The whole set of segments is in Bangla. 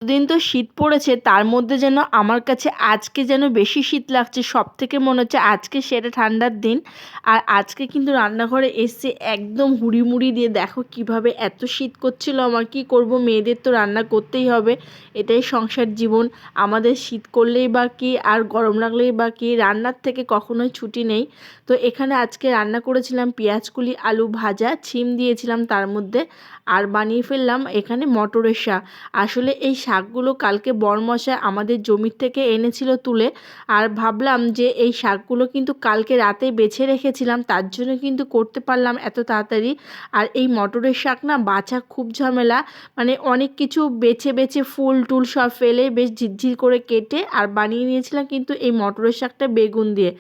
দিন তো শীত পড়েছে, তার মধ্যে যেন আমার কাছে আজকে যেন বেশি শীত লাগছে। সব থেকে মনে হচ্ছে আজকে সেটা ঠান্ডার দিন। আর আজকে কিন্তু রান্নাঘরে এসে একদম হুড়িমুড়ি দিয়ে দেখো কিভাবে এত শীত করছিল আমার। কি করব, মেয়েদের তো রান্না করতেই হবে, এটাই সংসার জীবন। আমাদের শীত করলেই বা কি আর গরম লাগলেই বা কি, রান্নার থেকে কখনোই ছুটি নেই। তো এখানে আজকে রান্না করেছিলাম পেঁয়াজকলি আলু ভাজা, ছিম দিয়েছিলাম তার মধ্যে, আর বানিয়ে ফেললাম এখানে মটরের শাক। আসলে এই শাকগুলো কালকে বরমশাই আমাদের জমির থেকে এনেছিল তুলে, আর ভাবলাম যে এই শাকগুলো কিন্তু কালকে রাতে বেছে রেখেছিলাম, তার জন্য কিন্তু করতে পারলাম এত তাড়াতাড়ি। আর এই মটরের শাক না বাছা খুব ঝামেলা, মানে অনেক কিছু বেছে বেছে ফুল টুল সব ফেলে বেশ ঝিরঝির করে কেটে আর বানিয়ে নিয়েছিলাম কিন্তু এই মটরের শাকটা বেগুন দিয়ে।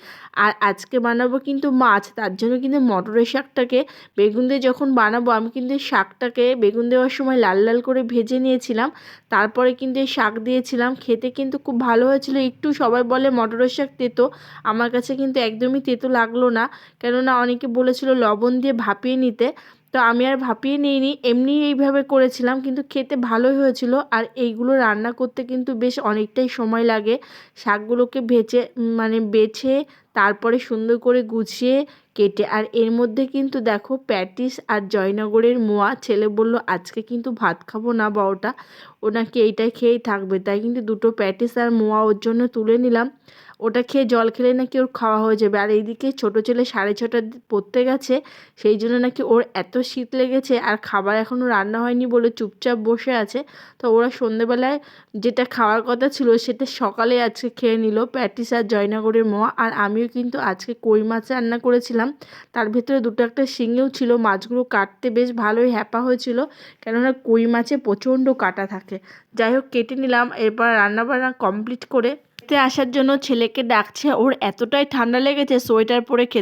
আর আজকে বানাবো কিন্তু মাছ, তার জন্য কিন্তু মটরের শাকটাকে বেগুন দিয়ে যখন বানাবো, আমি কিন্তু এই শাকটাকে বেগুন দেওয়ার সময় লাল লাল করে ভেজে নিয়েছিলাম, তারপরে কিন্তু এই শাক দিয়েছিলাম। খেতে কিন্তু খুব ভালো হয়েছিল। একটু সবাই বলে মটরের শাক তেতো, আমার কাছে কিন্তু একদমই তেতো লাগলো না, কেননা অনেকে বলেছিল লবণ দিয়ে ভাপিয়ে নিতে। তো আমি আর ভাপিয়ে নিইনি, এমনি এইভাবে করেছিলাম, কিন্তু খেতে ভালোই হয়েছিল। আর এইগুলো রান্না করতে কিন্তু বেশ অনেকটাই সময় লাগে। শাকগুলোকে মানে বেছে তারপরে সুন্দর করে গুছিয়ে কেটে। আর এর মধ্যে কিন্তু দেখো প্যাটিস আর জয়নগরের মোয়া, ছেলে বলল আজকে কিন্তু ভাত খাবো না বারোটা, ও নাকি এইটাই খেয়েই থাকবে, তাই কিন্তু দুটো প্যাটিস আর মোয়া ওর জন্য তুলে নিলাম। ওটা খেয়ে জল খেলে নাকি ওর খাওয়া হয়ে যাবে। আর এইদিকে ছোটো ছেলে 6:30 পড়তে গেছে, সেই জন্য নাকি ওর এত শীত লেগেছে, আর খাবার এখনও রান্না হয়নি বলে চুপচাপ বসে আছে। তো ওরা সন্ধেবেলায় যেটা খাওয়ার কথা ছিল সেটা সকালে আজকে খেয়ে নিল, প্যাটিস আর জয়নগরের মোয়া। আর আমিও কিন্তু আজকে কই মাছ রান্না করেছিলাম, তার ভেতরে দুটো একটা শিঙেও ছিল। মাছগুলো কাটতে বেশ ভালোই হ্যাপা হয়েছিল, কেননা কই মাছে প্রচণ্ড কাঁটা থাকে। যাই হোক কেটে নিলাম, এরপর রান্নাবান্না কমপ্লিট করে খেতে আসার জন্য ছেলেকে ডাকছে। ওর এতটাই ঠান্ডা লেগেছে সোয়েটার পরে খেতে